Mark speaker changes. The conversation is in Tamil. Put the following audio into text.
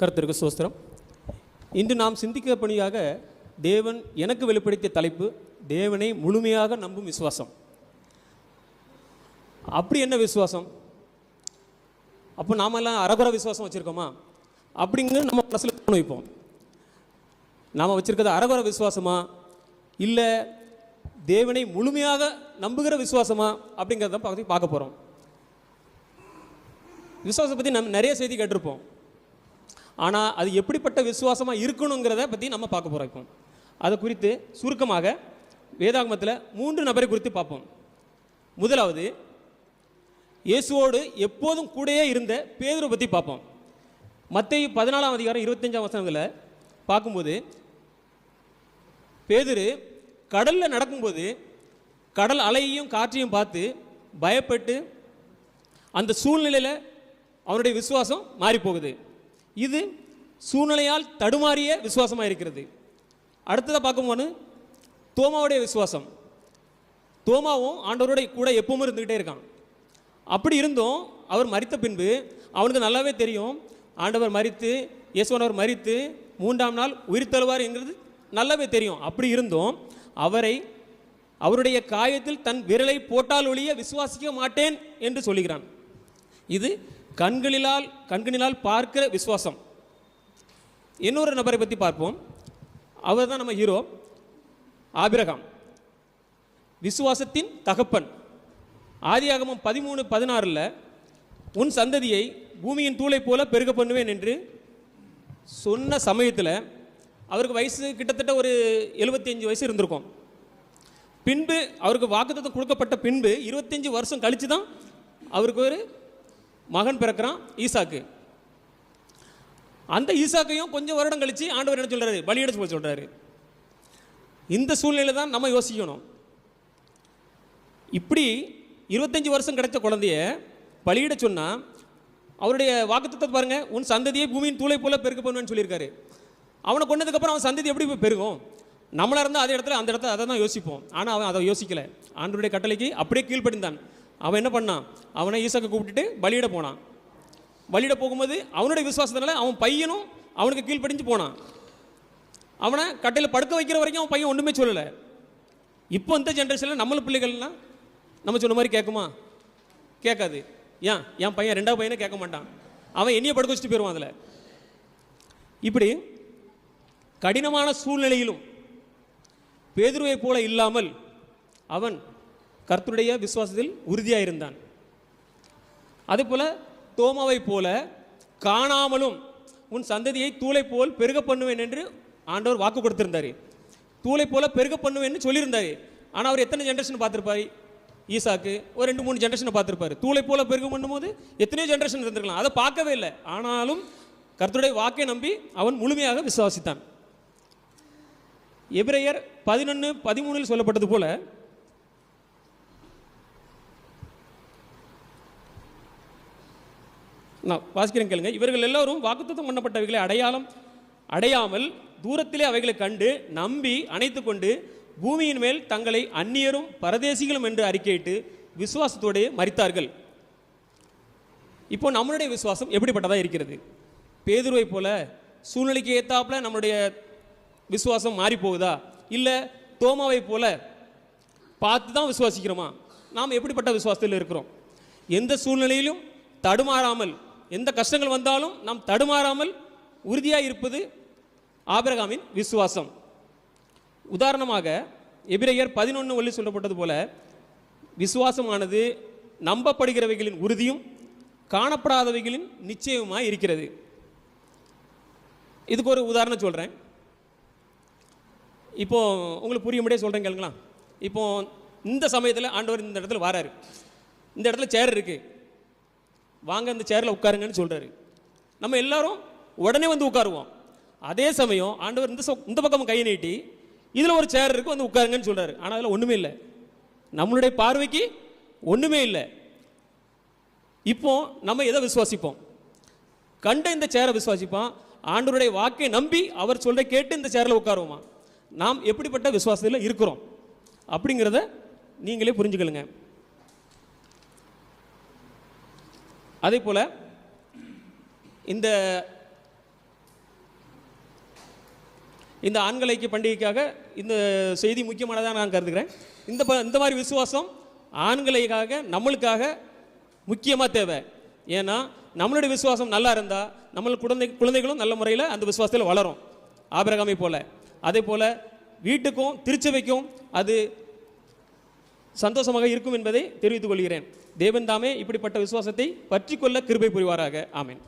Speaker 1: கர்த்தருக்கு ஸ்தோத்திரம். இன்று நாம் சிந்திக்கப்படியாக தேவன் எனக்கு வெளிப்படுத்திய தலைப்பு தேவனை முழுமையாக நம்பும் விசுவாசம். அப்படி என்ன விசுவாசம்? அப்போ நாமெல்லாம் அரகுர விசுவாசம் வச்சுருக்கோமா அப்படிங்கிற நம்ம மனசில் வைப்போம். நாம் வச்சுருக்கிறது அரகுர விசுவாசமா இல்லை தேவனை முழுமையாக நம்புகிற விசுவாசமா அப்படிங்கிறத பார்க்க போகிறோம். விசுவாசத்தை பற்றி நம்ம நிறைய செய்தி கேட்டிருப்போம். ஆனால் அது எப்படிப்பட்ட விசுவாசமாக இருக்கணுங்கிறத பற்றி நம்ம பார்க்க போகிறோம். இப்போ அதை குறித்து சுருக்கமாக வேதாகமத்தில் 3 நபரை குறித்து பார்ப்போம். முதலாவது, இயேசுவோடு எப்போதும் கூடயே இருந்த பேதுரு பற்றி பார்ப்போம். மத்தேயு 14ஆம் அதிகாரம் 25ஆம் வசனத்தில் பார்க்கும்போது, பேதுரு கடலில் நடக்கும்போது கடல் அலையையும் காற்றையும் பார்த்து பயப்பட்டு அந்த சூழ்நிலையில் அவனுடைய விசுவாசம் மாறிப்போகுது. இது சூழ்நிலையால் தடுமாறிய விசுவாசமாக இருக்கிறது. அடுத்ததாக பார்க்கும்போது தோமாவுடைய விசுவாசம். தோமாவும் ஆண்டவருடைய கூட எப்பவும் இருந்துக்கிட்டே இருக்கான். அப்படி இருந்தும் அவர் மரித்த பின்பு அவனுக்கு நல்லாவே தெரியும் ஆண்டவர் மரித்து இயேசுவானவர் மரித்து 3ஆம் நாள் உயிர் தழுவார் என்கிறது நல்லாவே தெரியும். அப்படி இருந்தும் அவருடைய காயத்தில் தன் விரலை போட்டால் ஒழிய விசுவாசிக்க மாட்டேன் என்று சொல்லுகிறான். இது கண்களினால் பார்க்கிற விசுவாசம். இன்னொரு நபரை பற்றி பார்ப்போம். அவர் தான் நம்ம ஹீரோ, ஆபிரகாம், விசுவாசத்தின் தகப்பன். ஆதியாகமம் 13:16 உன் சந்ததியை பூமியின் தூளை போல பெருக பண்ணுவேன் என்று சொன்ன சமயத்தில் அவருக்கு வயசு கிட்டத்தட்ட ஒரு 75 வயசு இருந்திருக்கும். பின்பு அவருக்கு வாக்குத்தத்தம் கொடுக்கப்பட்ட பின்பு 25 வருஷம் கழித்து தான் அவருக்கு ஒரு மகன் பிறக்கிறான், ஈசாக்கு. அந்த ஈசாக்கையும் கொஞ்சம் வருடம் கழித்து ஆண்டவர் என்ன சொல்கிறாரு, பலியிட சொல்கிறாரு. இந்த சூழ்நிலையில் தான் நம்ம யோசிக்கணும். இப்படி 25 வருஷம் கிடைச்ச குழந்தைய பலியிட சொன்னால் அவருடைய வாக்குத்தத்தத்தை பாருங்கள், உன் சந்ததியை பூமியின் தூளை போல பெருக்க பண்ணுவேன்னு சொல்லியிருக்காரு. அவனை கொண்டதுக்கப்புறம் அவன் சந்ததி எப்படி போய் பெருகும்? நம்மளாக இருந்தால் அந்த இடத்துல அதை தான் யோசிப்போம். ஆனால் அவன் அதை யோசிக்கலை. ஆண்டவருடைய கட்டளைக்கு அப்படியே கீழ்ப்படிந்தான். அவன் என்ன பண்ணான், அவனை ஈசாக்கை கூப்பிட்டுட்டு பலியிட போனான். பலியிட போகும்போது அவனுடைய விசுவாசத்தினால அவன் பையனும் அவனுக்கு கீழ்ப்படிஞ்சு போனான். அவனை கட்டையில் படுக்க வைக்கிற வரைக்கும் அவன் பையன் ஒன்றுமே சொல்லலை. இப்போ இந்த ஜென்ரேஷனில் நம்மள பிள்ளைகள்லாம் நம்ம சொன்ன மாதிரி கேட்குமா? கேட்காது. என் பையன் 2வது பையனை கேட்க மாட்டான். அவன் என்னையை படுக்க வச்சுட்டு போயிடுவான். அதில் இப்படி கடினமான சூழ்நிலையிலும் பேதுருவை போல இல்லாமல் அவன் கர்த்தருடைய விசுவாசத்தில் உறுதியாக இருந்தான். அதேபோல் தோமாவை போல காணாமலும் உன் சந்ததியை தூளை போல் பெருக பண்ணுவேன் என்று ஆண்டவர் வாக்கு கொடுத்திருந்தார். தூளை போல பெருக பண்ணுவேன்னு சொல்லியிருந்தார். ஆனால் அவர் எத்தனை ஜென்ரேஷன் பார்த்துருப்பார்? ஈசாக்கு ஒரு 2-3 ஜென்ரேஷனை பார்த்துருப்பார். தூளை போல பெருக பண்ணும்போது எத்தனையோ ஜென்ரேஷன் இருந்திருக்கலாம். அதை பார்க்கவே இல்லை. ஆனாலும் கர்த்தருடைய வாக்கை நம்பி அவன் முழுமையாக விசுவாசித்தான். எபிரேயர் 11:13 சொல்லப்பட்டது போல நான் வாசிக்கிறேன் கேளுங்க. இவர்கள் எல்லோரும் வாக்குத்தத்தம் பண்ணப்பட்டவைகளை அடையாமல் தூரத்திலே அவைகளை கண்டு நம்பி அணைத்து கொண்டு பூமியின் மேல் தங்களை அந்நியரும் பரதேசிகளும் என்று அறிக்கையிட்டு விசுவாசத்தோடு மரித்தார்கள். இப்போ நம்மளுடைய விசுவாசம் எப்படிப்பட்டதாக இருக்கிறது? பேதுருவை போல சூழ்நிலைக்கு ஏற்றாப்புல நம்மளுடைய விசுவாசம் மாறி போகுதா, இல்லை தோமாவை போல பார்த்து தான் விசுவாசிக்கிறோமா? நாம் எப்படிப்பட்ட விசுவாசத்தில் இருக்கிறோம்? எந்த சூழ்நிலையிலும் தடுமாறாமல், எந்த கஷ்டங்கள் வந்தாலும் நாம் தடுமாறாமல் உறுதியாக இருப்பது ஆபிரகாமின் விசுவாசம். உதாரணமாக எபிரேயர் 11:1 சொல்லப்பட்டது போல விசுவாசமானது நம்பப்படுகிறவைகளின் உறுதியும் காணப்படாதவைகளின் நிச்சயமாக இருக்கிறது. இதுக்கு ஒரு உதாரணம் சொல்கிறேன். இப்போது உங்களுக்கு புரியும்படியே சொல்கிறேன் கேளுங்களா. இப்போது இந்த சமயத்தில் ஆண்டவர் இந்த இடத்துல வராரு. இந்த இடத்துல சேர் இருக்குது, வாங்க இந்த சேரில் உட்காருங்கன்னு சொல்கிறாரு. நம்ம எல்லாரும் உடனே வந்து உட்காருவோம். அதே சமயம் ஆண்டவர் இந்த பக்கம் கையை நீட்டி இதில் ஒரு சேர் இருக்குது, வந்து உட்காருங்கன்னு சொல்கிறாரு. ஆனால் அதில் ஒன்றுமே இல்லை, நம்மளுடைய பார்வைக்கு ஒன்றுமே இல்லை. இப்போ நம்ம எதை விசுவாசிப்போம்? கண்ட இந்த சேரை விசுவாசிப்போம். ஆண்டவருடைய வாக்கை நம்பி அவர் சொல்ற கேட்டு இந்த சேரில் உட்காருவோமா? நாம் எப்படிப்பட்ட விசுவாசத்தில் இருக்கிறோம் அப்படிங்கிறத நீங்களே புரிஞ்சுக்கலுங்க. அதே போல் இந்த இந்த ஆண்கள் ஐக்கிய பண்டிகைக்காக இந்த செய்தி முக்கியமானதாக நான் கருதுகிறேன். இந்த மாதிரி விசுவாசம் ஆண்களுக்காக நம்மளுக்காக முக்கியமாக தேவை. ஏன்னா நம்மளுடைய விசுவாசம் நல்லா இருந்தால் குழந்தைகளும் நல்ல முறையில் அந்த விசுவாசத்தில் வளரும், ஆபிரகாமை போல. அதே போல் வீட்டுக்கும் திருச்சபைக்கும் அது சந்தோஷமாக இருக்கும் என்பதை தெரிவித்துக் கொள்கிறேன். தேவன் தாமே இப்படிப்பட்ட விசுவாசத்தை பற்றிக்கொள்ள கிருபை புரிவாராக. ஆமென்.